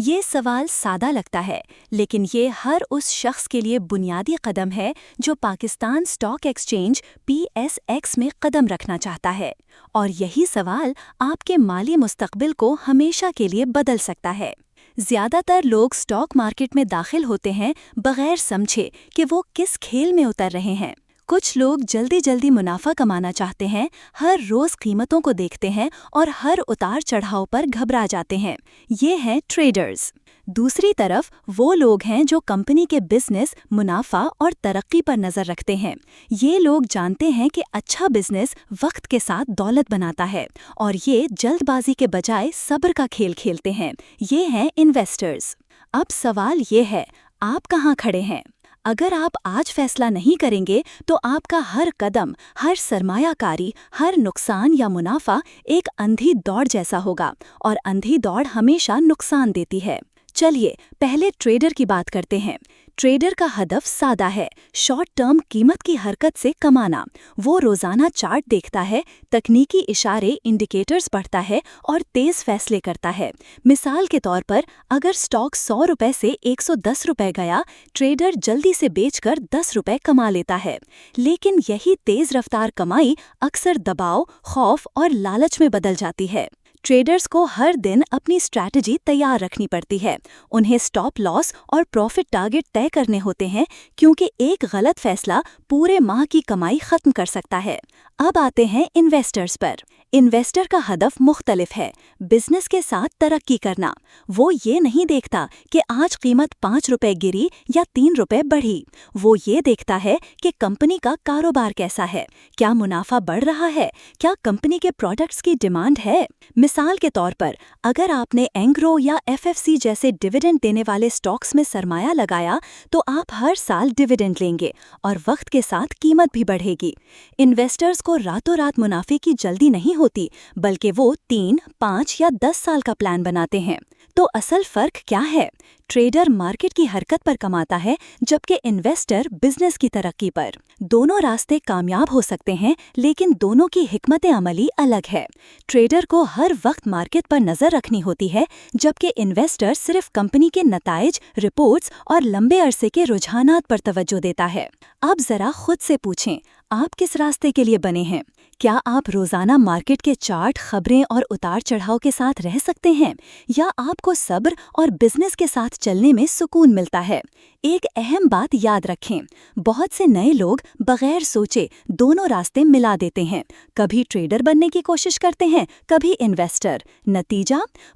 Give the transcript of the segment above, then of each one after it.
یہ سوال سادہ لگتا ہے، لیکن یہ ہر اس شخص کے لیے بنیادی قدم ہے جو پاکستان اسٹاک ایکسچینج PSX میں قدم رکھنا چاہتا ہے، اور یہی سوال آپ کے مالی مستقبل کو ہمیشہ کے لیے بدل سکتا ہے۔ زیادہ تر لوگ اسٹاک مارکیٹ میں داخل ہوتے ہیں بغیر سمجھے کہ وہ کس کھیل میں اتر رہے ہیں۔ کچھ لوگ جلدی منافع کمانا چاہتے ہیں، ہر روز قیمتوں کو دیکھتے ہیں اور ہر اتار چڑھاؤ پر گھبرا جاتے ہیں۔ یہ ہیں ٹریڈرز۔ دوسری طرف وہ لوگ ہیں جو کمپنی کے بزنس، منافع اور ترقی پر نظر رکھتے ہیں۔ یہ لوگ جانتے ہیں کہ اچھا بزنس وقت کے ساتھ دولت بناتا ہے، اور یہ جلد بازی کے بجائے صبر کا کھیل کھیلتے ہیں۔ یہ ہیں انویسٹرز۔ اب سوال یہ ہے، آپ کہاں کھڑے ہیں؟ اگر آپ آج فیصلہ نہیں کریں گے تو آپ کا ہر قدم، ہر سرمایہ کاری، ہر نقصان یا منافع ایک اندھی دوڑ جیسا ہوگا، اور اندھی دوڑ ہمیشہ نقصان دیتی ہے۔ چلیے پہلے ٹریڈر کی بات کرتے ہیں۔ ٹریڈر کا ہدف سادہ ہے، شارٹ ٹرم قیمت کی حرکت سے کمانا۔ وہ روزانہ چارٹ دیکھتا ہے، تکنیکی اشارے انڈیکیٹرز پڑھتا ہے اور تیز فیصلے کرتا ہے۔ مثال کے طور پر اگر سٹاک 100 روپے سے 110 روپے گیا، ٹریڈر جلدی سے بیچ کر 10 روپے کما لیتا ہے۔ لیکن یہی تیز رفتار کمائی اکثر دباؤ، خوف اور لالچ میں بدل جاتی ہے۔ ٹریڈرز کو ہر دن اپنی اسٹریٹجی تیار رکھنی پڑتی ہے۔ انہیں سٹاپ لاس اور پروفٹ ٹارگٹ طے کرنے ہوتے ہیں، کیونکہ ایک غلط فیصلہ پورے ماہ کی کمائی ختم کر سکتا ہے۔ اب آتے ہیں انویسٹرز پر۔ انویسٹر کا ہدف مختلف ہے، بزنس کے ساتھ ترقی کرنا۔ وہ یہ نہیں دیکھتا کہ آج قیمت 5 روپے گری یا 3 روپے بڑھی۔ وہ یہ دیکھتا ہے کہ کمپنی کا کاروبار کیسا ہے، کیا منافع بڑھ رہا ہے، کیا کمپنی کے پروڈکٹس کی ڈیمانڈ ہے۔ مثال کے طور پر اگر آپ نے اینگرو یا FFC جیسے ڈیویڈنڈ دینے والے سٹاکس میں سرمایہ لگایا تو آپ ہر سال ڈیویڈنڈ لیں گے اور وقت کے ساتھ قیمت بھی بڑھے گی۔ انویسٹرز کو راتوں رات منافع کی جلدی نہیں ہوتی، بلکہ وہ 3، 5 یا 10 سال کا پلان بناتے ہیں۔ تو اصل فرق کیا ہے؟ ٹریڈر مارکیٹ کی حرکت پر کماتا ہے، جبکہ انویسٹر بزنس کی ترقی پر۔ دونوں راستے کامیاب ہو سکتے ہیں، لیکن دونوں کی حکمت عملی الگ ہے۔ ٹریڈر کو ہر وقت مارکیٹ پر نظر رکھنی ہوتی ہے، جبکہ انویسٹر صرف کمپنی کے نتائج، رپورٹس اور لمبے عرصے کے رجحانات پر توجہ دیتا ہے۔ اب ذرا خود سے پوچھیں، آپ کس راستے کے لیے بنے ہیں؟ کیا آپ روزانہ مارکیٹ کے چارٹ، خبریں اور اتار چڑھاؤ کے ساتھ رہ سکتے ہیں، یا آپ کو صبر اور بزنس کے ساتھ چلنے میں سکون ملتا ہے؟ ایک اہم بات یاد رکھیں، بہت سے نئے لوگ بغیر سوچے دونوں راستے ملا دیتے ہیں۔ کبھی ٹریڈر بننے کی کوشش کرتے ہیں، کبھی انویسٹر۔ نتیجہ،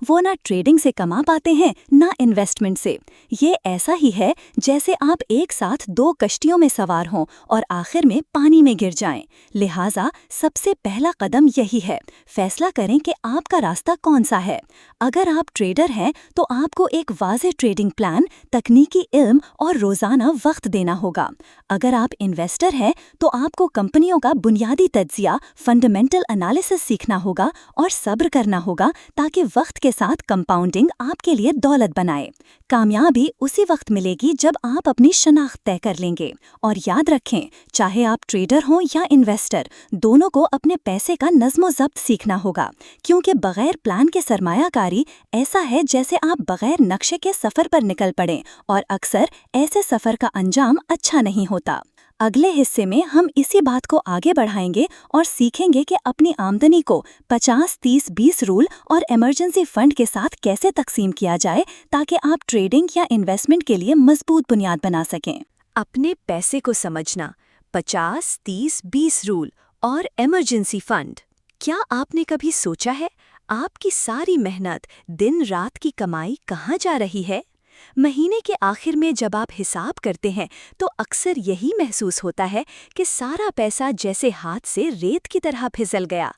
وہ نہ ٹریڈنگ سے کما پاتے ہیں، نہ انویسٹمنٹ سے۔ یہ ایسا ہی ہے جیسے آپ ایک ساتھ 2 کشتیوں میں سوار ہوں اور آخر میں پانی میں گر جائیں۔ لہٰذا سب سے پہلا قدم یہی ہے، فیصلہ کریں کہ آپ کا راستہ کون سا ہے۔ اگر آپ ٹریڈر ہیں تو آپ کو ایک واضح ٹریڈنگ پلان، تکنیکی علم اور روزانہ وقت دینا ہوگا۔ اگر آپ انویسٹر ہیں تو آپ کو کمپنیوں کا بنیادی تجزیہ، فنڈامنٹل انالیسس سیکھنا ہوگا اور صبر کرنا ہوگا تاکہ وقت کے ساتھ کمپاؤنڈنگ آپ کے لیے دولت بنائے۔ کامیابی اسی وقت ملے گی جب آپ اپنی شناخت طے کر لیں گے۔ اور یاد رکھیں، چاہے آپ ٹریڈر ہوں یا انویسٹر، دونوں کو اپنے پیسے کا نظم و ضبط سیکھنا ہوگا، کیونکہ بغیر پلان کے سرمایہ کاری ایسا ہے جیسے آپ بغیر نقشے کے سفر پر نکل پڑیں، اور اکثر ایسے سفر کا انجام اچھا نہیں ہوتا۔ اگلے حصے میں ہم اسی بات کو آگے بڑھائیں گے اور سیکھیں گے کہ اپنی آمدنی کو 50-30-20 رول اور ایمرجنسی فنڈ کے ساتھ کیسے تقسیم کیا جائے تاکہ آپ ٹریڈنگ یا انویسٹمنٹ کے لیے مضبوط بنیاد بنا سکیں۔ اپنے پیسے کو سمجھنا، 50-30-20 رول اور ایمرجنسی فنڈ۔ کیا آپ نے کبھی سوچا ہے آپ کی ساری محنت، دن رات کی کمائی کہاں جا رہی ہے؟ مہینے کے آخر میں جب آپ حساب کرتے ہیں تو اکثر یہی محسوس ہوتا ہے کہ سارا پیسہ جیسے ہاتھ سے ریت کی طرح پھسل گیا۔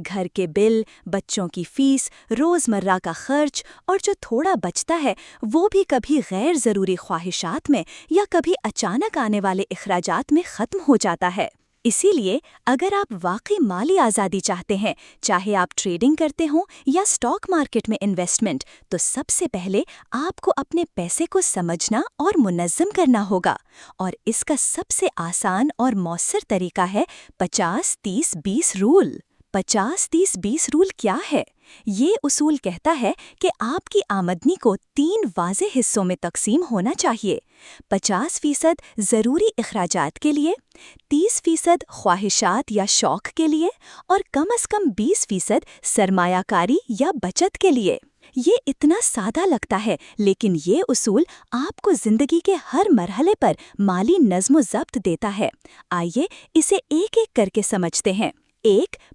گھر کے بل، بچوں کی فیس، روزمرہ کا خرچ، اور جو تھوڑا بچتا ہے وہ بھی کبھی غیر ضروری خواہشات میں یا کبھی اچانک آنے والے اخراجات میں ختم ہو جاتا ہے۔ اسی لیے اگر آپ واقعی مالی آزادی چاہتے ہیں، چاہے آپ ٹریڈنگ کرتے ہوں یا سٹاک مارکیٹ میں انویسٹمنٹ، تو سب سے پہلے آپ کو اپنے پیسے کو سمجھنا اور منظم کرنا ہوگا۔ اور اس کا سب سے آسان اور مؤثر طریقہ ہے 50-30-20 رول۔ 50-30-20 رول کیا ہے؟ یہ اصول کہتا ہے کہ آپ کی آمدنی کو 3 واضح حصوں میں تقسیم ہونا چاہیے۔ 50% ضروری اخراجات کے لیے، 30% خواہشات یا شوق کے لیے، اور کم از کم 20% سرمایہ کاری یا بچت کے لیے۔ یہ اتنا سادہ لگتا ہے، لیکن یہ اصول آپ کو زندگی کے ہر مرحلے پر مالی نظم و ضبط دیتا ہے۔ آئیے اسے ایک ایک کر کے سمجھتے ہیں۔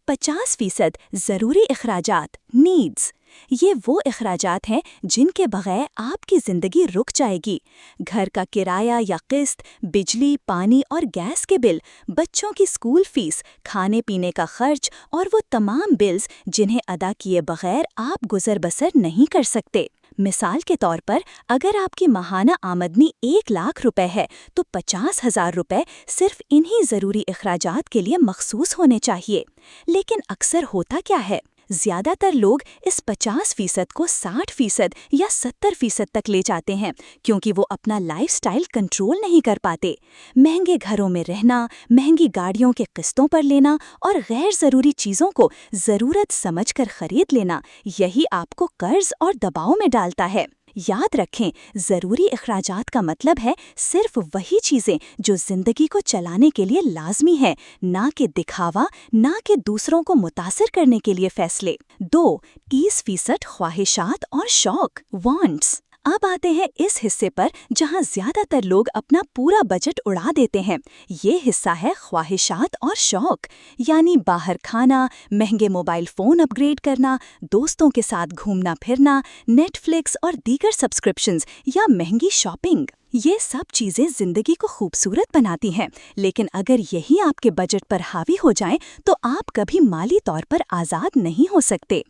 50% ضروری اخراجات نیڈز۔ یہ وہ اخراجات ہیں جن کے بغیر آپ کی زندگی رک جائے گی۔ گھر کا کرایہ یا قسط، بجلی، پانی اور گیس کے بل، بچوں کی اسکول فیس، کھانے پینے کا خرچ اور وہ تمام بلز جنہیں ادا کیے بغیر آپ گزر بسر نہیں کر سکتے۔ مثال کے طور پر اگر آپ کی ماہانہ آمدنی 1 لاکھ روپے ہے تو 50,000 روپے صرف انہی ضروری اخراجات کے لیے مخصوص ہونے چاہیے۔ لیکن اکثر ہوتا کیا ہے؟ زیادہ تر لوگ اس 50% کو 60% یا 70% تک لے جاتے ہیں کیونکہ وہ اپنا لائف سٹائل کنٹرول نہیں کر پاتے۔ مہنگے گھروں میں رہنا، مہنگی گاڑیوں کے قسطوں پر لینا اور غیر ضروری چیزوں کو ضرورت سمجھ کر خرید لینا، یہی آپ کو قرض اور دباؤ میں ڈالتا ہے۔ یاد رکھیں، ضروری اخراجات کا مطلب ہے صرف وہی چیزیں جو زندگی کو چلانے کے لیے لازمی ہیں، نہ کہ دکھاوا، نہ کہ دوسروں کو متاثر کرنے کے لیے فیصلے۔ 30% خواہشات اور شوق وانٹس۔ اب آتے ہیں اس حصے پر جہاں زیادہ تر لوگ اپنا پورا بجٹ اڑا دیتے ہیں۔ یہ حصہ ہے خواہشات اور شوق، یعنی باہر کھانا، مہنگے موبائل فون اپ گریڈ کرنا، دوستوں کے ساتھ گھومنا پھرنا، نیٹ فلکس اور دیگر سبسکرپشنز یا مہنگی شاپنگ۔ یہ سب چیزیں زندگی کو خوبصورت بناتی ہیں، لیکن اگر یہی آپ کے بجٹ پر حاوی ہو جائیں تو آپ کبھی مالی طور پر آزاد نہیں ہو سکتے۔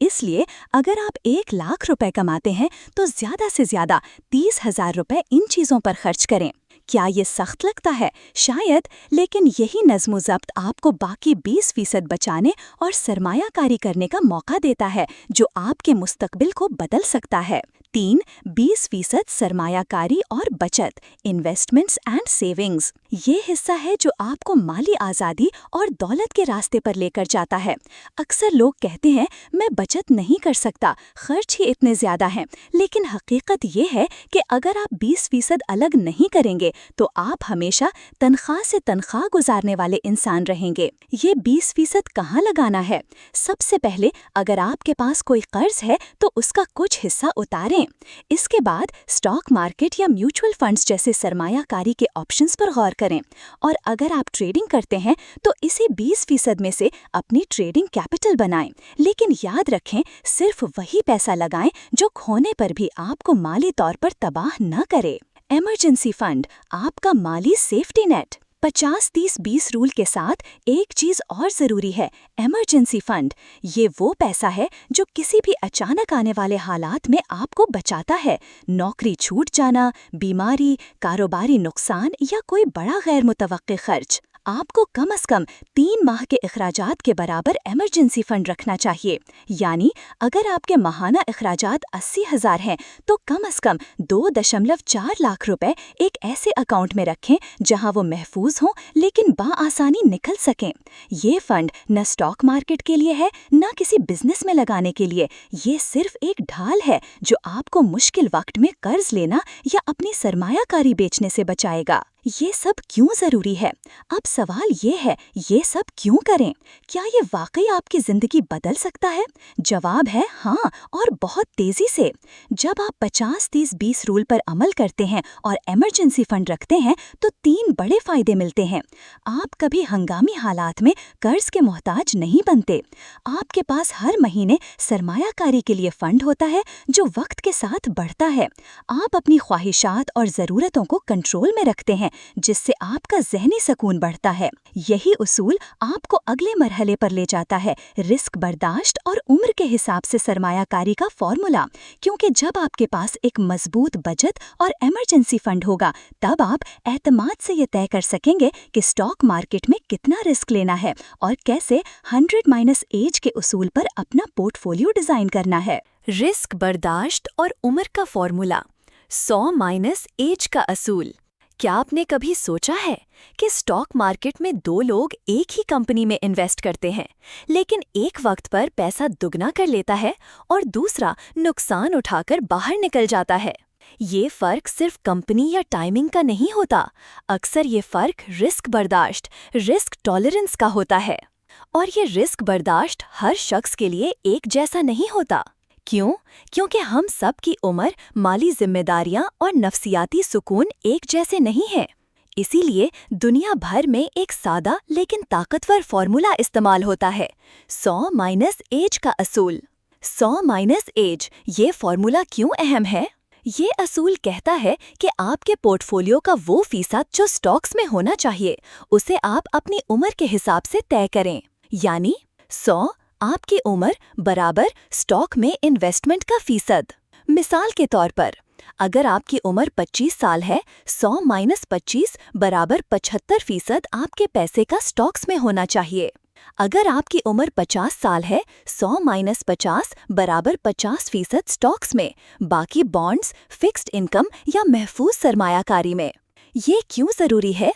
اس لیے اگر آپ 1 لاکھ روپے کماتے ہیں تو زیادہ سے زیادہ 30,000 روپے ان چیزوں پر خرچ کریں۔ کیا یہ سخت لگتا ہے؟ شاید، لیکن یہی نظم و ضبط آپ کو باقی 20% بچانے اور سرمایہ کاری کرنے کا موقع دیتا ہے جو آپ کے مستقبل کو بدل سکتا ہے۔ 20% سرمایہ کاری اور بچت، انویسٹمنٹس اینڈ سیونگز۔ یہ حصہ ہے جو آپ کو مالی آزادی اور دولت کے راستے پر لے کر جاتا ہے۔ اکثر لوگ کہتے ہیں میں بچت نہیں کر سکتا، خرچ ہی اتنے زیادہ ہیں، لیکن حقیقت یہ ہے کہ اگر آپ 20% الگ نہیں کریں گے تو آپ ہمیشہ تنخواہ سے تنخواہ گزارنے والے انسان رہیں گے۔ یہ 20% کہاں لگانا ہے؟ سب سے پہلے اگر آپ کے پاس کوئی قرض ہے تو اس کا کچھ حصہ اتاریں۔ اس کے بعد اسٹاک مارکیٹ یا میوچول فنڈز جیسے سرمایہ کاری کے آپشنز پر غور کریں، اور اگر آپ ٹریڈنگ کرتے ہیں تو اسے 20% میں سے اپنی ٹریڈنگ کیپٹل بنائیں، لیکن یاد رکھیں صرف وہی پیسہ لگائیں جو کھونے پر بھی آپ کو مالی طور پر تباہ نہ کرے۔ ایمرجنسی فنڈ، آپ کا مالی سیفٹی نیٹ۔ 50-30-20 رول کے ساتھ ایک چیز اور ضروری ہے، ایمرجنسی فنڈ۔ یہ وہ پیسہ ہے جو کسی بھی اچانک آنے والے حالات میں آپ کو بچاتا ہے۔ نوکری چھوٹ جانا، بیماری، کاروباری نقصان یا کوئی بڑا غیر متوقع خرچ۔ آپ کو کم از کم 3 ماہ کے اخراجات کے برابر ایمرجنسی فنڈ رکھنا چاہیے۔ یعنی اگر آپ کے ماہانہ اخراجات 80,000 ہیں تو کم از کم 2.4 لاکھ روپے ایک ایسے اکاؤنٹ میں رکھیں جہاں وہ محفوظ ہوں لیکن بآسانی نکل سکیں۔ یہ فنڈ نہ اسٹاک مارکیٹ کے لیے ہے نہ کسی بزنس میں لگانے کے لیے، یہ صرف ایک ڈھال ہے جو آپ کو مشکل وقت میں قرض لینا یا اپنی سرمایہ کاری بیچنے سے بچائے گا۔ یہ سب کیوں ضروری ہے؟ اب سوال یہ ہے، یہ سب کیوں کریں؟ کیا یہ واقعی آپ کی زندگی بدل سکتا ہے؟ جواب ہے ہاں، اور بہت تیزی سے۔ جب آپ 50-30-20 رول پر عمل کرتے ہیں اور ایمرجنسی فنڈ رکھتے ہیں تو 3 بڑے فائدے ملتے ہیں۔ آپ کبھی ہنگامی حالات میں قرض کے محتاج نہیں بنتے۔ آپ کے پاس ہر مہینے سرمایہ کاری کے لیے فنڈ ہوتا ہے جو وقت کے ساتھ بڑھتا ہے۔ آپ اپنی خواہشات اور ضرورتوں کو کنٹرول میں رکھتے ہیں جس سے آپ کا ذہنی سکون بڑھتا ہے۔ یہی اصول آپ کو اگلے مرحلے پر لے جاتا ہے، رسک برداشت اور عمر کے حساب سے سرمایہ کاری کا فارمولا، کیونکہ جب آپ کے پاس ایک مضبوط بجٹ اور ایمرجنسی فنڈ ہوگا تب آپ اعتماد سے یہ طے کر سکیں گے کہ اسٹاک مارکیٹ میں کتنا رسک لینا ہے اور کیسے 100 ایج کے اصول پر اپنا پورٹ فولیو ڈیزائن کرنا ہے۔ رسک برداشت اور عمر کا فارمولا، 100 ایج کا اصول۔ کیا آپ نے کبھی سوچا ہے کہ اسٹاک مارکیٹ میں دو لوگ ایک ہی کمپنی میں انویسٹ کرتے ہیں، لیکن ایک وقت پر پیسہ دگنا کر لیتا ہے اور دوسرا نقصان اٹھا کر باہر نکل جاتا ہے؟ یہ فرق صرف کمپنی یا ٹائمنگ کا نہیں ہوتا، اکثر یہ فرق رسک برداشت، رسک ٹالرنس کا ہوتا ہے۔ اور یہ رسک برداشت ہر شخص کے لیے ایک جیسا نہیں ہوتا۔ کیوں؟ کیونکہ ہم سب کی عمر، مالی ذمہ داریاں اور نفسیاتی سکون ایک جیسے نہیں ہیں۔ اسی لیے دنیا بھر میں ایک سادہ لیکن طاقتور فارمولا استعمال ہوتا ہے، 100 مائنس ایج کا اصول۔ 100 مائنس ایج، یہ فارمولا کیوں اہم ہے؟ یہ اصول کہتا ہے کہ آپ کے پورٹ فولیو کا وہ فیصد جو سٹاکس میں ہونا چاہیے، اسے آپ اپنی عمر کے حساب سے طے کریں۔ یعنی 100 آپ کی عمر برابر سٹاک میں انویسٹمنٹ کا فیصد۔ مثال کے طور پر، اگر آپ کی عمر 25 سال ہے، 100 مائنس 25 برابر 75% آپ کے پیسے کا سٹاکس میں ہونا چاہیے۔ اگر آپ کی عمر 50 سال ہے، 100 مائنس 50 برابر 50% سٹاکس میں، باقی بانڈز، فکسڈ انکم یا محفوظ سرمایہ کاری میں۔ یہ کیوں ضروری ہے؟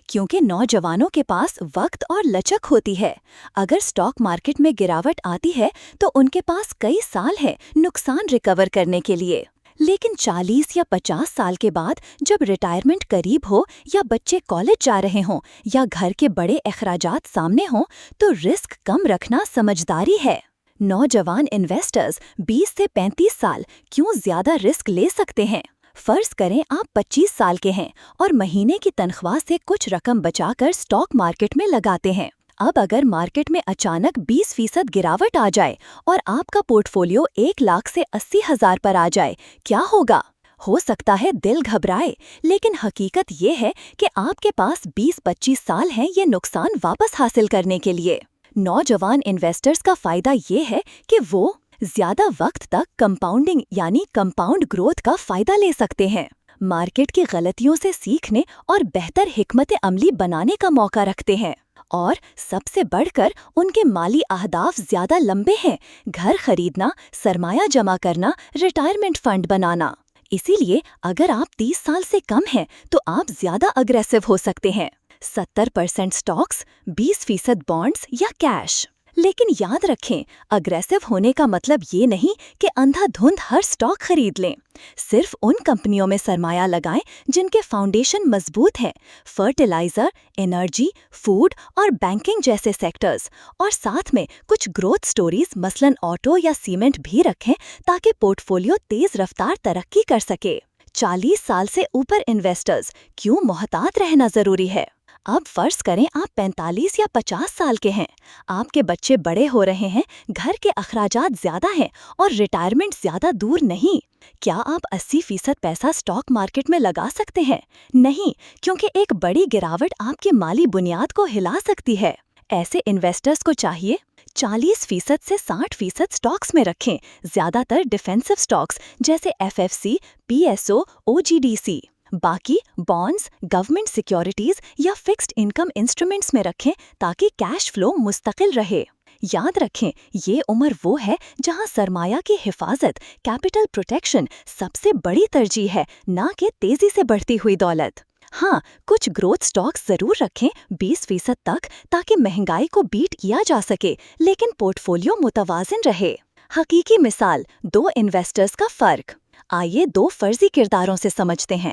کیونکہ نوجوانوں کے پاس وقت اور لچک ہوتی ہے۔ اگر سٹاک مارکیٹ میں گراوٹ آتی ہے تو ان کے پاس کئی سال ہیں نقصان ریکور کرنے کے لیے۔ لیکن 40 یا 50 سال کے بعد جب ریٹائرمنٹ قریب ہو، یا بچے کالج جا رہے ہوں، یا گھر کے بڑے اخراجات سامنے ہوں، تو رسک کم رکھنا سمجھداری ہے۔ نوجوان انویسٹرز 20 سے 35 سال کیوں زیادہ رسک لے سکتے ہیں؟ فرض کریں آپ 25 سال کے ہیں اور مہینے کی تنخواہ سے کچھ رقم بچا کر سٹاک مارکیٹ میں لگاتے ہیں۔ اب اگر مارکیٹ میں اچانک 20% گراوٹ آ جائے اور آپ کا پورٹ فولیو 1 لاکھ سے 80,000 پر آ جائے، کیا ہوگا؟ ہو سکتا ہے دل گھبرائے، لیکن حقیقت یہ ہے کہ آپ کے پاس 20-25 سال ہیں یہ نقصان واپس حاصل کرنے کے لیے۔ نوجوان انویسٹرز کا فائدہ یہ ہے کہ وہ زیادہ وقت تک کمپاؤنڈنگ یعنی کمپاؤنڈ گروتھ کا فائدہ لے سکتے ہیں، مارکیٹ کی غلطیوں سے سیکھنے اور بہتر حکمت عملی بنانے کا موقع رکھتے ہیں۔ اور سب سے بڑھ کر ان کے مالی اہداف زیادہ لمبے ہیں، گھر خریدنا، سرمایہ جمع کرنا، ریٹائرمنٹ فنڈ بنانا۔ اسی لیے اگر آپ 30 سال سے کم ہیں تو آپ زیادہ اگریسو ہو سکتے ہیں، 70% سٹاکس، 20% بانڈز یا کیش۔ لیکن یاد رکھیں، اگریسو ہونے کا مطلب یہ نہیں کہ اندھا دھند ہر سٹاک خرید لیں۔ صرف ان کمپنیوں میں سرمایہ لگائیں جن کے فاؤنڈیشن مضبوط ہیں، فرٹیلائزر، انرجی، فوڈ اور بینکنگ جیسے سیکٹرز، اور ساتھ میں کچھ گروتھ سٹوریز مثلاً آٹو یا سیمنٹ بھی رکھیں تاکہ پورٹ فولیو تیز رفتار ترقی کر سکے۔ 40 سال سے اوپر انویسٹرز کیوں محتاط رہنا ضروری ہے؟ اب فرض کریں آپ 45 یا 50 سال کے ہیں، آپ کے بچے بڑے ہو رہے ہیں، گھر کے اخراجات زیادہ ہیں اور ریٹائرمنٹ زیادہ دور نہیں۔ کیا آپ 80% پیسہ سٹاک مارکیٹ میں لگا سکتے ہیں؟ نہیں، کیونکہ ایک بڑی گراوٹ آپ کی مالی بنیاد کو ہلا سکتی ہے۔ ایسے انویسٹرز کو چاہیے 40% سے 60% سٹاکس میں رکھیں، زیادہ تر ڈیفینسو سٹاکس جیسے FFC، PSO، OGDC۔ باقی بانڈز، گورنمنٹ سیکیورٹیز یا فکسڈ انکم انسٹرومنٹس میں رکھیں تاکہ کیش فلو مستقل رہے۔ یاد رکھیں، یہ عمر وہ ہے جہاں سرمایہ کی حفاظت، کیپٹل پروٹیکشن سب سے بڑی ترجیح ہے، نہ کہ تیزی سے بڑھتی ہوئی دولت۔ ہاں، کچھ گروتھ سٹاکس ضرور رکھیں 20% تک تاکہ مہنگائی کو بیٹ کیا جا سکے، لیکن پورٹ فولیو متوازن رہے۔ حقیقی مثال، 2 انویسٹرز کا فرق۔ آئیے 2 فرضی کرداروں سے سمجھتے ہیں۔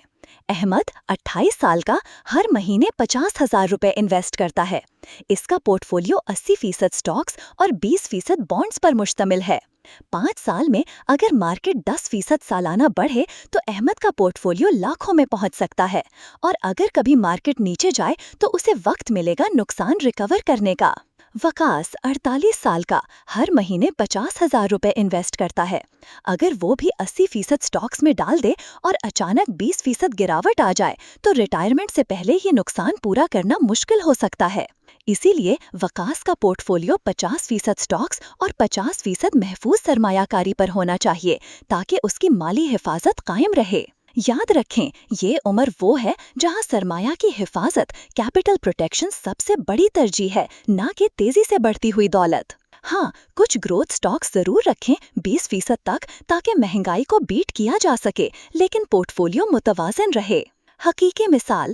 احمد 28 سال کا ہر مہینے 50,000 روپے انویسٹ کرتا ہے۔ اس کا پورٹ فولیو 80% سٹاکس اور 20% بانڈز پر مشتمل ہے۔ 5 سال میں اگر مارکیٹ 10% سالانہ بڑھے تو احمد کا پورٹ فولیو لاکھوں میں پہنچ سکتا ہے، اور اگر کبھی مارکیٹ نیچے جائے تو اسے وقت ملے گا نقصان ریکور کرنے کا۔ وکاس 48 سال کا ہر مہینے 50,000 روپے انویسٹ کرتا ہے۔ اگر وہ بھی 80% سٹاکس میں ڈال دے اور اچانک 20% گراوٹ آ جائے تو ریٹائرمنٹ سے پہلے یہ نقصان پورا کرنا مشکل ہو سکتا ہے۔ اسی لیے وکاس کا پورٹ فولیو 50% سٹاکس اور 50% محفوظ سرمایہ کاری پر ہونا چاہیے تاکہ اس کی مالی حفاظت قائم رہے۔ یاد رکھیں، یہ عمر وہ ہے جہاں سرمایہ کی حفاظت، کیپٹل پروٹیکشن سب سے بڑی ترجیح ہے، نہ کہ تیزی سے بڑھتی ہوئی دولت۔ ہاں، کچھ گروتھ سٹاکس ضرور رکھیں 20% تک تاکہ مہنگائی کو بیٹ کیا جا سکے، لیکن پورٹ فولیو متوازن رہے۔ حقیقی مثال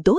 2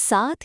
7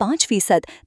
5%,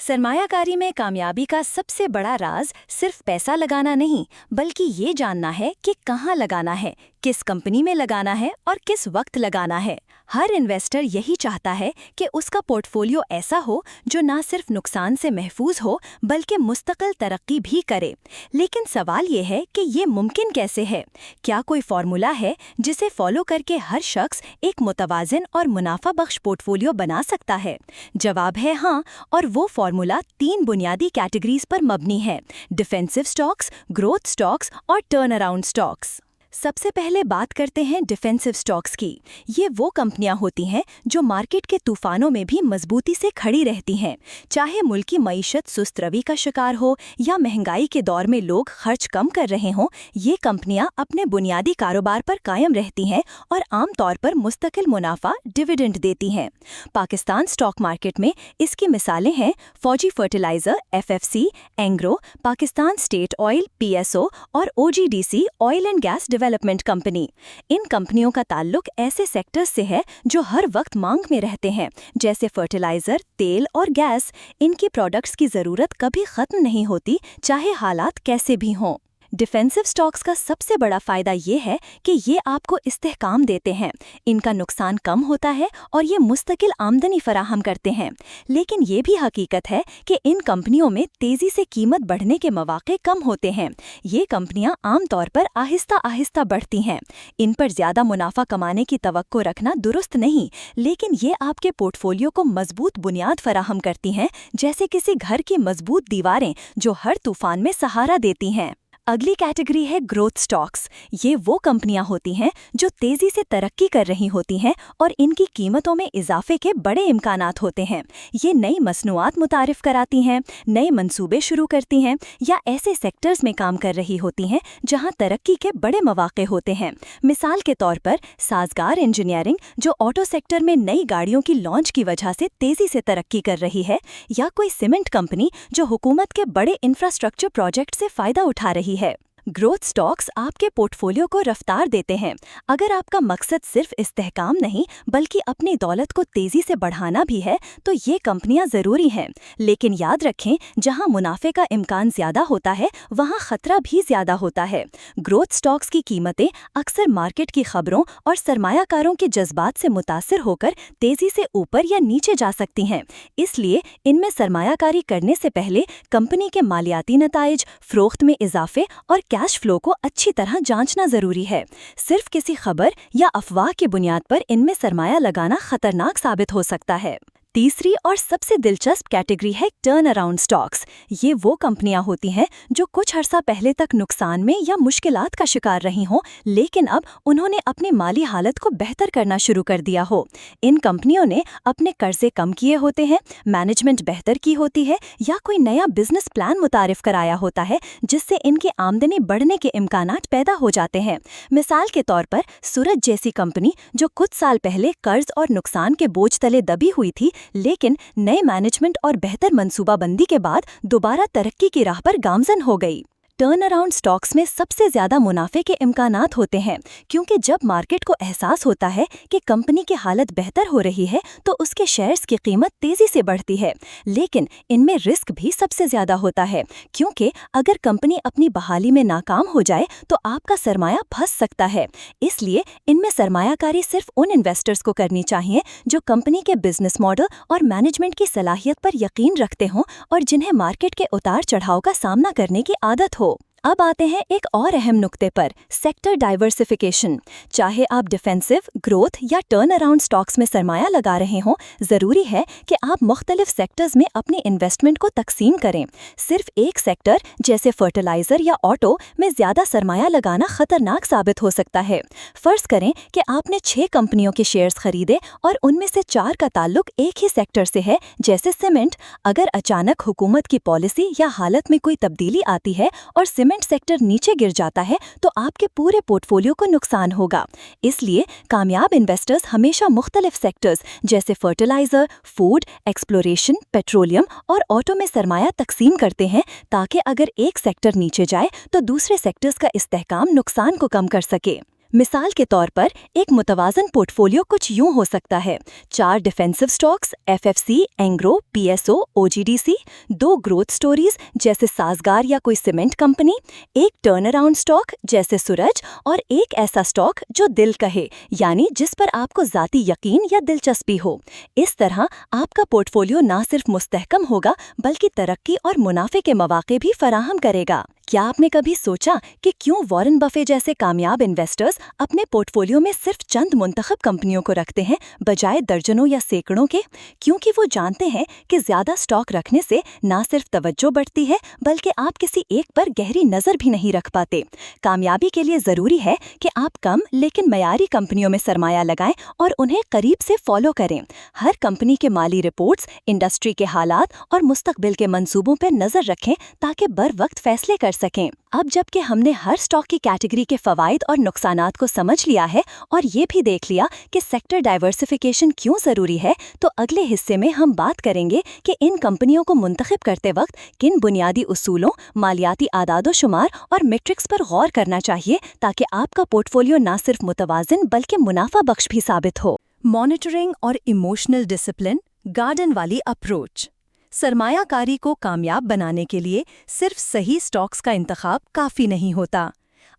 سرمایہ کاری میں کامیابی کا سب سے بڑا راز صرف پیسہ لگانا نہیں، بلکہ یہ جاننا ہے کہ کہاں لگانا ہے، کس کمپنی میں لگانا ہے اور کس وقت لگانا ہے۔ ہر انویسٹر یہی چاہتا ہے کہ اس کا پورٹ فولیو ایسا ہو جو نہ صرف نقصان سے محفوظ ہو بلکہ مستقل ترقی بھی کرے۔ لیکن سوال یہ ہے کہ یہ ممکن کیسے ہے؟ کیا کوئی فارمولا ہے جسے فالو کر کے ہر شخص ایک متوازن اور منافع بخش پورٹ فولیو بنا سکتا ہے؟ جواب ہے ہاں، اور وہ فارمولا 3 بنیادی کیٹیگریز پر مبنی ہے: ڈیفینسو سٹاکس، گروتھ سٹاکس اور ٹرن اراؤنڈ سٹاکس۔ سب سے پہلے بات کرتے ہیں ڈیفینسو سٹاکس کی۔ یہ وہ کمپنیاں ہوتی ہیں جو مارکیٹ کے طوفانوں میں بھی مضبوطی سے کھڑی رہتی ہیں، چاہے ملکی معیشت سست روی کا شکار ہو یا مہنگائی کے دور میں لوگ خرچ کم کر رہے ہوں۔ یہ کمپنیاں اپنے بنیادی کاروبار پر قائم رہتی ہیں اور عام طور پر مستقل منافع ڈیویڈنڈ دیتی ہیں۔ پاکستان سٹاک مارکیٹ میں اس کی مثالیں ہیں Fauji fertilizer FFC، Engro, Pakistan state oil PSO اور OGDC oil and gas development company. ان کمپنیوں کا تعلق ایسے سیکٹرز سے ہے جو ہر وقت مانگ میں رہتے ہیں، جیسے فرٹیلائزر، تیل اور گیس۔ ان کی پروڈکٹس کی ضرورت کبھی ختم نہیں ہوتی، چاہے حالات کیسے بھی ہوں۔ ڈیفینسو سٹاکس کا سب سے بڑا فائدہ یہ ہے کہ یہ آپ کو استحکام دیتے ہیں، ان کا نقصان کم ہوتا ہے اور یہ مستقل آمدنی فراہم کرتے ہیں۔ لیکن یہ بھی حقیقت ہے کہ ان کمپنیوں میں تیزی سے قیمت بڑھنے کے مواقع کم ہوتے ہیں۔ یہ کمپنیاں عام طور پر آہستہ آہستہ بڑھتی ہیں۔ ان پر زیادہ منافع کمانے کی توقع رکھنا درست نہیں، لیکن یہ آپ کے پورٹ فولیو کو مضبوط بنیاد فراہم کرتی ہیں، جیسے کسی گھر کی مضبوط دیواریں جو ہر طوفان میں سہارا دیتی ہیں۔ اگلی کیٹیگری ہے گروتھ سٹاکس۔ یہ وہ کمپنیاں ہوتی ہیں جو تیزی سے ترقی کر رہی ہوتی ہیں اور ان کی قیمتوں میں اضافے کے بڑے امکانات ہوتے ہیں۔ یہ نئی مصنوعات متعارف کراتی ہیں، نئے منصوبے شروع کرتی ہیں یا ایسے سیکٹرز میں کام کر رہی ہوتی ہیں جہاں ترقی کے بڑے مواقع ہوتے ہیں۔ مثال کے طور پر سازگار انجینئرنگ جو آٹو سیکٹر میں نئی گاڑیوں کی لانچ کی وجہ سے تیزی سے ترقی کر رہی ہے، یا کوئی سیمنٹ کمپنی جو حکومت کے بڑے انفراسٹرکچر پروجیکٹ سے فائدہ اٹھا رہی ہے۔ گروتھ سٹاکس آپ کے پورٹ فولیو کو رفتار دیتے ہیں۔ اگر آپ کا مقصد صرف استحکام نہیں بلکہ اپنی دولت کو تیزی سے بڑھانا بھی ہے تو یہ کمپنیاں ضروری ہیں۔ لیکن یاد رکھیں، جہاں منافع کا امکان زیادہ ہوتا ہے وہاں خطرہ بھی زیادہ ہوتا ہے۔ گروتھ سٹاکس کی قیمتیں اکثر مارکیٹ کی خبروں اور سرمایہ کاروں کے جذبات سے متاثر ہو کر تیزی سے اوپر یا نیچے جا سکتی ہیں۔ اس لیے ان میں سرمایہ کاری کرنے سے پہلے کمپنی کے مالیاتی نتائج، فروخت میں اضافے اور کیش فلو کو اچھی طرح جانچنا ضروری ہے۔ صرف کسی خبر یا افواہ کی بنیاد پر ان میں سرمایہ لگانا خطرناک ثابت ہو سکتا ہے۔ تیسری اور سب سے دلچسپ کیٹیگری ہے ٹرن اراؤنڈ سٹاکس۔ یہ وہ کمپنیاں ہوتی ہیں جو کچھ عرصہ پہلے تک نقصان میں یا مشکلات کا شکار رہی ہوں، لیکن اب انہوں نے اپنی مالی حالت کو بہتر کرنا شروع کر دیا ہو۔ ان کمپنیوں نے اپنے قرضے کم کیے ہوتے ہیں، مینجمنٹ بہتر کی ہوتی ہے یا کوئی نیا بزنس پلان متعارف کرایا ہوتا ہے جس سے ان کی آمدنی بڑھنے کے امکانات پیدا ہو جاتے ہیں۔ مثال کے طور پر سورج جیسی کمپنی جو کچھ سال پہلے قرض اور نقصان کے بوجھ تلے دبی ہوئی تھی، لیکن نئے مینجمنٹ اور بہتر منصوبہ بندی کے بعد دوبارہ ترقی کی راہ پر گامزن ہو گئی۔ ٹرن اراؤنڈ سٹاکس میں سب سے زیادہ منافع کے امکانات ہوتے ہیں، کیونکہ جب مارکیٹ کو احساس ہوتا ہے کہ کمپنی کی حالت بہتر ہو رہی ہے تو اس کے شیئرز کی قیمت تیزی سے بڑھتی ہے۔ لیکن ان میں رسک بھی سب سے زیادہ ہوتا ہے، کیونکہ اگر کمپنی اپنی بحالی میں ناکام ہو جائے تو آپ کا سرمایہ پھنس سکتا ہے۔ اس لیے ان میں سرمایہ کاری صرف ان انویسٹرز کو کرنی چاہیے جو کمپنی کے بزنس ماڈل اور مینجمنٹ کی صلاحیت پر یقین رکھتے ہوں اور جنہیں مارکیٹ کے اتار چڑھاؤ کا سامنا کرنے کی عادت ہو۔ اب آتے ہیں ایک اور اہم نقطے پر، سیکٹر ڈائیورسفیکیشن۔ چاہے آپ ڈیفینسو، گروتھ یا ٹرن اراؤنڈ سٹاکس میں سرمایہ لگا رہے ہوں، ضروری ہے کہ آپ مختلف سیکٹرز میں اپنی انویسٹمنٹ کو تقسیم کریں۔ صرف ایک سیکٹر جیسے فرٹیلائزر یا آٹو میں زیادہ سرمایہ لگانا خطرناک ثابت ہو سکتا ہے۔ فرض کریں کہ آپ نے 6 کمپنیوں کے شیئرز خریدے اور ان میں سے 4 کا تعلق ایک ہی سیکٹر سے ہے، جیسے سیمنٹ۔ اگر اچانک حکومت کی پالیسی یا حالت میں کوئی تبدیلی آتی ہے اور سیمنٹ سیکٹر نیچے گر جاتا ہے تو آپ کے پورے پورٹ فولیو کو نقصان ہوگا۔ اس لیے کامیاب انویسٹرز ہمیشہ مختلف سیکٹرز جیسے فرٹیلائزر، فوڈ، ایکسپلوریشن، پیٹرولیم اور آٹو میں سرمایہ تقسیم کرتے ہیں تاکہ اگر ایک سیکٹر نیچے جائے تو دوسرے سیکٹرز کا استحکام نقصان کو کم کر سکے۔ مثال کے طور پر ایک متوازن پورٹفولیو کچھ یوں ہو سکتا ہے: 4 defensive Stokes FFC، Engro, PSO، OGDC، 2 growth stories جیسے سازگار یا کوئی سیمنٹ کمپنی، ایک ٹرن اراؤنڈ سٹاک جیسے سورج، اور ایک ایسا سٹاک جو دل کہے، یعنی جس پر آپ کو ذاتی یقین یا دلچسپی ہو۔ اس طرح آپ کا پورٹفولیو نہ صرف مستحکم ہوگا بلکہ ترقی اور منافع کے مواقع بھی فراہم کرے گا۔ کیا آپ نے کبھی سوچا کہ کیوں وارن بفے جیسے کامیاب انویسٹرز اپنے پورٹفولیو میں صرف چند منتخب کمپنیوں کو رکھتے ہیں بجائے درجنوں یا سینکڑوں کے؟ کیونکہ وہ جانتے ہیں کہ زیادہ سٹاک رکھنے سے نہ صرف توجہ بڑھتی ہے بلکہ آپ کسی ایک پر گہری نظر بھی نہیں رکھ پاتے۔ کامیابی کے لیے ضروری ہے کہ آپ کم لیکن معیاری کمپنیوں میں سرمایہ لگائیں اور انہیں قریب سے فالو کریں۔ ہر کمپنی کے مالی رپورٹس، انڈسٹری کے حالات اور مستقبل کے منصوبوں پر نظر رکھیں تاکہ بر وقت فیصلے کر سکیں۔ اب جب کہ ہم نے ہر سٹاک کی کیٹیگری کے فوائد اور نقصانات کو سمجھ لیا ہے اور یہ بھی دیکھ لیا کہ سیکٹر ڈائیورسفیکیشن کیوں ضروری ہے، تو اگلے حصے میں ہم بات کریں گے کہ ان کمپنیوں کو منتخب کرتے وقت کن بنیادی اصولوں، مالیاتی اعداد و شمار اور میٹرکس پر غور کرنا چاہیے تاکہ آپ کا پورٹفولیو نہ صرف متوازن بلکہ منافع بخش بھی ثابت ہو۔ مانیٹرنگ اور ایموشنل ڈسپلن، گارڈن والی اپروچ۔ سرمایہ کاری کو کامیاب بنانے کے لیے صرف صحیح سٹاکس کا انتخاب کافی نہیں ہوتا۔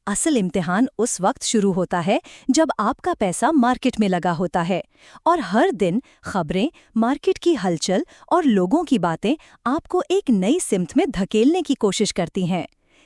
اصل امتحان اس وقت شروع ہوتا ہے جب آپ کا پیسہ مارکیٹ میں لگا ہوتا ہے اور ہر دن خبریں، مارکیٹ کی ہلچل اور لوگوں کی باتیں آپ کو ایک نئی سمت میں دھکیلنے کی کوشش کرتی ہیں۔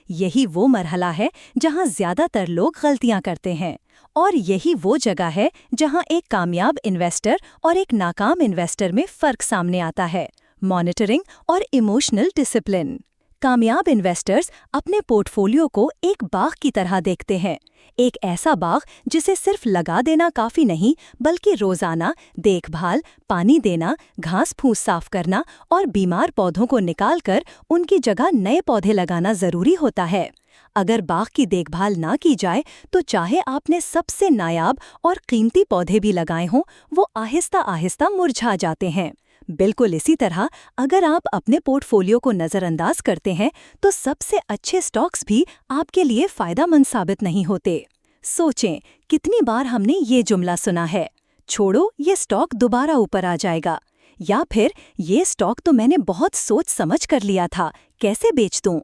یہی وہ مرحلہ ہے جہاں زیادہ تر لوگ غلطیاں کرتے ہیں، اور یہی وہ جگہ ہے جہاں ایک کامیاب انویسٹر اور ایک ناکام انویسٹر میں فرق سامنے آتا ہے: مانیٹرنگ اور ایموشنل ڈسپلن۔ کامیاب انویسٹرز اپنے پورٹفولیو کو ایک باغ کی طرح دیکھتے ہیں، ایک ایسا باغ جسے صرف لگا دینا کافی نہیں بلکہ روزانہ دیکھ بھال، پانی دینا، گھاس پھوس صاف کرنا اور بیمار پودوں کو نکال کر ان کی جگہ نئے پودے لگانا ضروری ہوتا ہے۔ اگر باغ کی دیکھ بھال نہ کی جائے تو چاہے آپ نے سب سے نایاب اور قیمتی پودے بھی لگائے ہوں، وہ آہستہ آہستہ مرجھا جاتے ہیں۔ بالکل اسی طرح اگر آپ اپنے پورٹفولیو کو نظر انداز کرتے ہیں تو سب سے اچھے سٹاکس بھی آپ کے لیے فائدہ مند ثابت نہیں ہوتے۔ سوچیں، کتنی بار ہم نے یہ جملہ سنا ہے: چھوڑو، یہ سٹاک دوبارہ اوپر آ جائے گا، یا پھر یہ سٹاک تو میں نے بہت سوچ سمجھ کر لیا تھا، کیسے بیچ دوں؟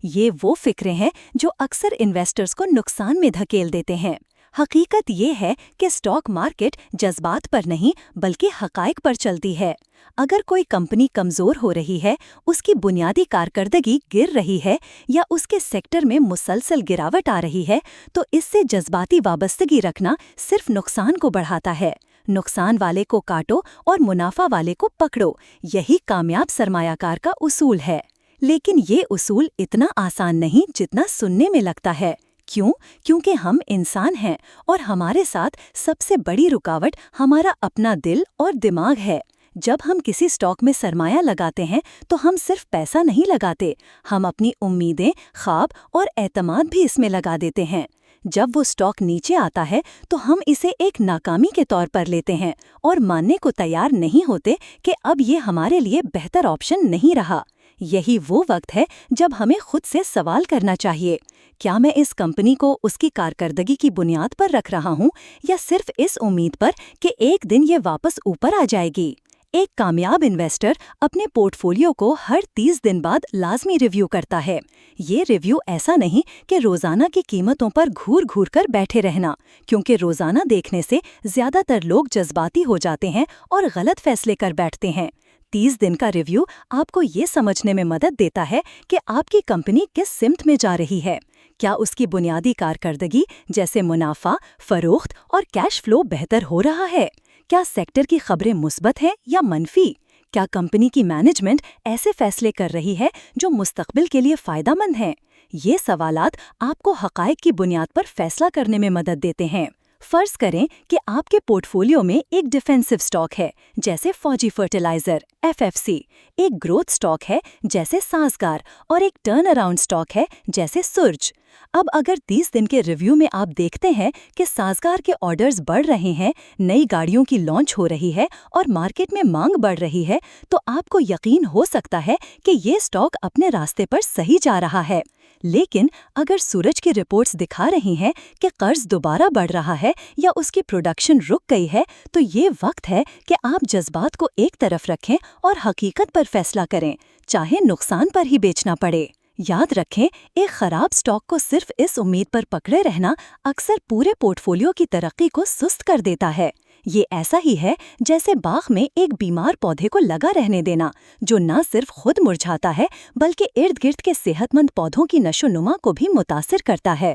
یہ وہ فکریں ہیں جو اکثر انویسٹرز کو نقصان میں دھکیل دیتے ہیں۔ حقیقت یہ ہے کہ سٹاک مارکیٹ جذبات پر نہیں بلکہ حقائق پر چلتی ہے۔ اگر کوئی کمپنی کمزور ہو رہی ہے، اس کی بنیادی کارکردگی گر رہی ہے یا اس کے سیکٹر میں مسلسل گراوٹ آ رہی ہے، تو اس سے جذباتی وابستگی رکھنا صرف نقصان کو بڑھاتا ہے۔ نقصان والے کو کاٹو اور منافع والے کو پکڑو، یہی کامیاب سرمایہ کار کا اصول ہے۔ لیکن یہ اصول اتنا آسان نہیں جتنا سننے میں لگتا ہے۔ کیوں؟ کیونکہ ہم انسان ہیں اور ہمارے ساتھ سب سے بڑی رکاوٹ ہمارا اپنا دل اور دماغ ہے۔ جب ہم کسی سٹاک میں سرمایہ لگاتے ہیں تو ہم صرف پیسہ نہیں لگاتے، ہم اپنی امیدیں، خواب اور اعتماد بھی اس میں لگا دیتے ہیں۔ جب وہ سٹاک نیچے آتا ہے تو ہم اسے ایک ناکامی کے طور پر لیتے ہیں اور ماننے کو تیار نہیں ہوتے کہ اب یہ ہمارے لیے بہتر آپشن نہیں رہا۔ یہی وہ وقت ہے جب ہمیں خود سے سوال کرنا چاہیے: کیا میں اس کمپنی کو اس کی کارکردگی کی بنیاد پر رکھ رہا ہوں یا صرف اس امید پر کہ ایک دن یہ واپس اوپر آ جائے گی؟ ایک کامیاب انویسٹر اپنے پورٹفولیو کو ہر 30 دن بعد لازمی ریویو کرتا ہے۔ یہ ریویو ایسا نہیں کہ روزانہ کی قیمتوں پر گھور گھور کر بیٹھے رہنا، کیونکہ روزانہ دیکھنے سے زیادہ تر لوگ جذباتی ہو جاتے ہیں اور غلط فیصلے کر بیٹھتے ہیں۔ 30 دن کا ریویو آپ کو یہ سمجھنے میں مدد دیتا ہے کہ آپ کی کمپنی کس سمت میں جا رہی ہے۔ کیا اس کی بنیادی کارکردگی جیسے منافع، فروخت اور کیش فلو بہتر ہو رہا ہے؟ کیا سیکٹر کی خبریں مثبت ہیں یا منفی؟ کیا کمپنی کی مینجمنٹ ایسے فیصلے کر رہی ہے جو مستقبل کے لیے فائدہ مند ہیں؟ یہ سوالات آپ کو حقائق کی بنیاد پر فیصلہ کرنے میں مدد دیتے ہیں۔ فرض کریں کہ آپ کے پورٹفولیو میں ایک ڈیفینسو سٹاک ہے جیسے فوجی فرٹیلائزر FFC، ایک گروتھ سٹاک ہے جیسے سازگار اور ایک ٹرن اراؤنڈ سٹاک ہے جیسے سورج۔ اب اگر 30 دن کے ریویو میں آپ دیکھتے ہیں کہ سازگار کے آرڈرز بڑھ رہے ہیں، نئی گاڑیوں کی لانچ ہو رہی ہے اور مارکیٹ میں مانگ بڑھ رہی ہے، تو آپ کو یقین ہو سکتا ہے کہ یہ سٹاک اپنے راستے پر صحیح جا رہا ہے۔ لیکن اگر سورج کی رپورٹس دکھا رہی ہیں کہ قرض دوبارہ بڑھ رہا ہے یا اس کی پروڈکشن رک گئی ہے تو یہ وقت ہے کہ آپ جذبات کو ایک طرف رکھیں اور حقیقت پر فیصلہ کریں، چاہے نقصان پر ہی بیچنا پڑے۔ یاد رکھیں، ایک خراب سٹاک کو صرف اس امید پر پکڑے رہنا اکثر پورے پورٹ فولیو کی ترقی کو سست کر دیتا ہے۔ یہ ایسا ہی ہے جیسے باغ میں ایک بیمار پودے کو لگا رہنے دینا، جو نہ صرف خود مرجھاتا ہے بلکہ ارد گرد کے صحت مند پودوں کی نشو نما کو بھی متاثر کرتا ہے۔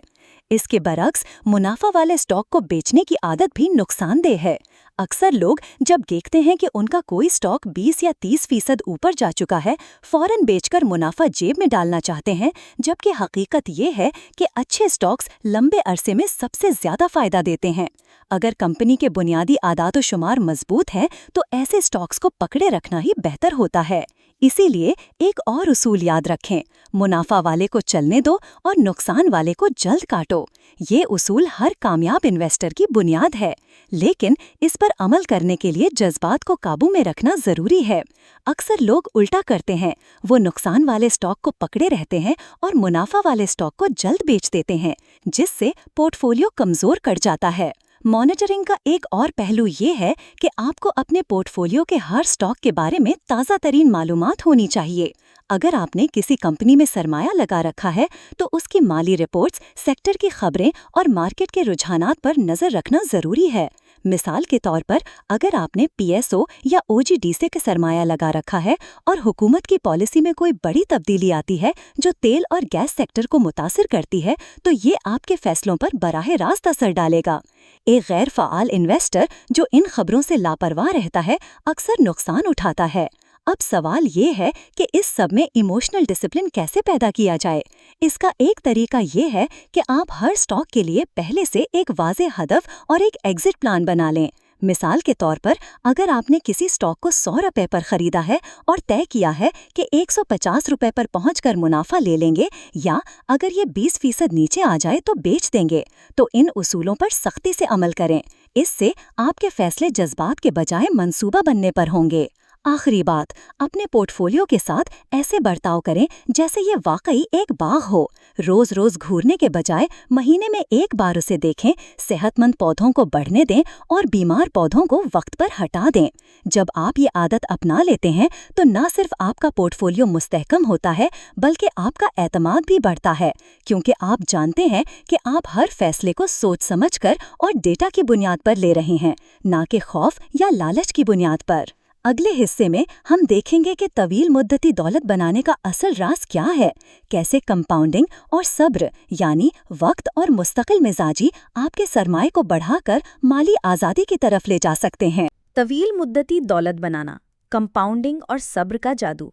اس کے برعکس منافع والے سٹاک کو بیچنے کی عادت بھی نقصان دہ ہے۔ اکثر لوگ جب دیکھتے ہیں کہ ان کا کوئی سٹاک 20 یا 30% اوپر جا چکا ہے، فوراً بیچ کر منافع جیب میں ڈالنا چاہتے ہیں، جبکہ حقیقت یہ ہے کہ اچھے سٹاکس لمبے عرصے میں سب سے زیادہ فائدہ دیتے ہیں۔ اگر کمپنی کے بنیادی اعداد و شمار مضبوط ہیں تو ایسے سٹاکس کو پکڑے رکھنا ہی بہتر ہوتا ہے۔ اسی لیے ایک اور اصول یاد رکھیں، منافع والے کو چلنے دو اور نقصان والے کو جلد کاٹو۔ یہ اصول ہر کامیاب انویسٹر کی بنیاد ہے، لیکن اس پر عمل کرنے کے لیے جذبات کو قابو میں رکھنا ضروری ہے۔ اکثر لوگ الٹا کرتے ہیں، وہ نقصان والے سٹاک کو پکڑے رہتے ہیں اور منافع والے سٹاک کو جلد بیچ دیتے ہیں، جس سے پورٹ فولیو کمزور پڑ جاتا ہے۔ مانیٹرنگ کا ایک اور پہلو یہ ہے کہ آپ کو اپنے پورٹ فولیو کے ہر سٹاک کے بارے میں تازہ ترین معلومات ہونی چاہیے۔ اگر آپ نے کسی کمپنی میں سرمایہ لگا رکھا ہے تو اس کی مالی رپورٹس، سیکٹر کی خبریں اور مارکیٹ کے رجحانات پر نظر رکھنا ضروری ہے۔ مثال کے طور پر، اگر آپ نے پی ایس او یا او جی ڈی سی کا سرمایہ لگا رکھا ہے اور حکومت کی پالیسی میں کوئی بڑی تبدیلی آتی ہے جو تیل اور گیس سیکٹر کو متاثر کرتی ہے تو یہ آپ کے فیصلوں پر براہ راست اثر ڈالے گا۔ ایک غیر فعال انویسٹر جو ان خبروں سے لاپرواہ رہتا ہے اکثر نقصان اٹھاتا ہے۔ اب سوال یہ ہے کہ اس سب میں ایموشنل ڈسپلن کیسے پیدا کیا جائے؟ اس کا ایک طریقہ یہ ہے کہ آپ ہر سٹاک کے لیے پہلے سے ایک واضح ہدف اور ایک ایگزٹ پلان بنا لیں۔ مثال کے طور پر، اگر آپ نے کسی سٹاک کو 100 روپے پر خریدا ہے اور طے کیا ہے کہ 150 روپے پر پہنچ کر منافع لے لیں گے، یا اگر یہ 20% نیچے آ جائے تو بیچ دیں گے، تو ان اصولوں پر سختی سے عمل کریں۔ اس سے آپ کے فیصلے جذبات کے بجائے منصوبہ بننے پر ہوں گے۔ آخری بات، اپنے پورٹ فولیو کے ساتھ ایسے برتاؤ کریں جیسے یہ واقعی ایک باغ ہو۔ روز روز گھورنے کے بجائے مہینے میں ایک بار اسے دیکھیں، صحت مند پودوں کو بڑھنے دیں اور بیمار پودوں کو وقت پر ہٹا دیں۔ جب آپ یہ عادت اپنا لیتے ہیں تو نہ صرف آپ کا پورٹ فولیو مستحکم ہوتا ہے بلکہ آپ کا اعتماد بھی بڑھتا ہے، کیونکہ آپ جانتے ہیں کہ آپ ہر فیصلے کو سوچ سمجھ کر اور ڈیٹا کی بنیاد پر لے رہے ہیں، نہ کہ خوف یا لالچ کی بنیاد پر۔ اگلے حصے میں ہم دیکھیں گے کہ طویل مدتی دولت بنانے کا اصل راز کیا ہے، کیسے کمپاؤنڈنگ اور صبر یعنی وقت اور مستقل مزاجی آپ کے سرمایہ کو بڑھا کر مالی آزادی کی طرف لے جا سکتے ہیں۔ طویل مدتی دولت بنانا، کمپاؤنڈنگ اور صبر کا جادو۔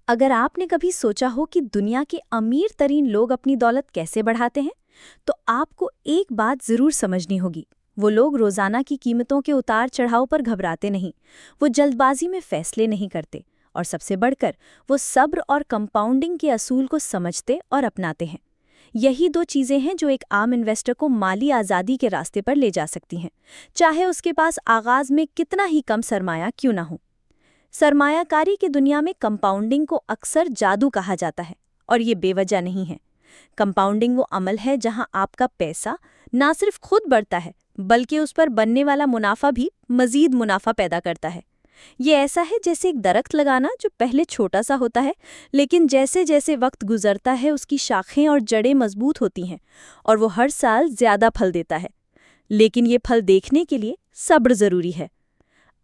اگر آپ نے کبھی سوچا ہو کہ دنیا کے امیر ترین لوگ اپنی دولت کیسے بڑھاتے ہیں، تو آپ کو ایک بات ضرور سمجھنی ہوگی۔ وہ لوگ روزانہ کی قیمتوں کے اتار چڑھاؤ پر گھبراتے نہیں، وہ جلد بازی میں فیصلے نہیں کرتے، اور سب سے بڑھ کر وہ صبر اور کمپاؤنڈنگ کے اصول کو سمجھتے اور اپناتے ہیں۔ یہی دو چیزیں ہیں جو ایک عام انویسٹر کو مالی آزادی کے راستے پر لے جا سکتی ہیں، چاہے اس کے پاس آغاز میں کتنا ہی کم سرمایہ کیوں نہ ہو۔ سرمایہ کاری کی دنیا میں کمپاؤنڈنگ کو اکثر جادو کہا جاتا ہے، اور یہ بے وجہ نہیں ہے۔ کمپاؤنڈنگ وہ عمل ہے جہاں آپ کا پیسہ نہ صرف خود بڑھتا ہے بلکہ اس پر بننے والا منافع بھی مزید منافع پیدا کرتا ہے۔ یہ ایسا ہے جیسے ایک درخت لگانا جو پہلے چھوٹا سا ہوتا ہے، لیکن جیسے جیسے وقت گزرتا ہے اس کی شاخیں اور جڑیں مضبوط ہوتی ہیں اور وہ ہر سال زیادہ پھل دیتا ہے۔ لیکن یہ پھل دیکھنے کے لیے صبر ضروری ہے۔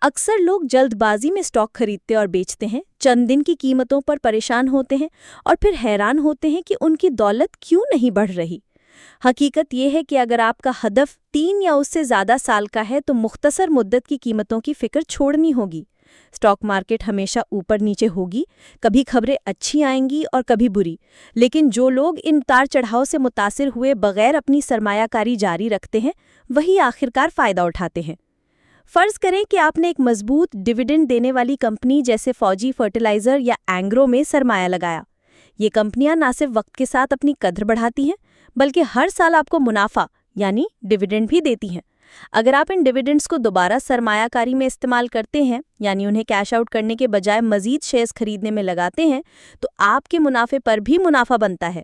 اکثر لوگ جلد بازی میں سٹاک خریدتے اور بیچتے ہیں، چند دن کی قیمتوں پر پریشان ہوتے ہیں اور پھر حیران ہوتے ہیں کہ ان کی دولت کیوں نہیں بڑھ رہی۔ حقیقت یہ ہے کہ اگر آپ کا ہدف 3 یا اس سے زیادہ سال کا ہے تو مختصر مدت کی قیمتوں کی فکر چھوڑنی ہوگی۔ سٹاک مارکیٹ ہمیشہ اوپر نیچے ہوگی، کبھی خبریں اچھی آئیں گی اور کبھی بری، لیکن جو لوگ ان اتار چڑھاؤ سے متاثر ہوئے بغیر اپنی سرمایہ کاری جاری رکھتے ہیں وہی آخرکار فائدہ اٹھاتے ہیں۔ فرض کریں کہ آپ نے ایک مضبوط ڈیویڈنڈ دینے والی کمپنی جیسے فوجی فرٹیلائزر یا اینگرو میں سرمایہ لگایا۔ یہ کمپنیاں نہ صرف وقت کے ساتھ اپنی قدر بڑھاتی ہیں بلکہ ہر سال آپ کو منافع یعنی ڈیویڈنڈ بھی دیتی ہیں۔ اگر آپ ان ڈیویڈنڈز کو دوبارہ سرمایہ کاری میں استعمال کرتے ہیں یعنی انہیں کیش آؤٹ کرنے کے بجائے مزید شیئرز خریدنے میں لگاتے ہیں تو آپ کے منافع پر بھی منافع بنتا ہے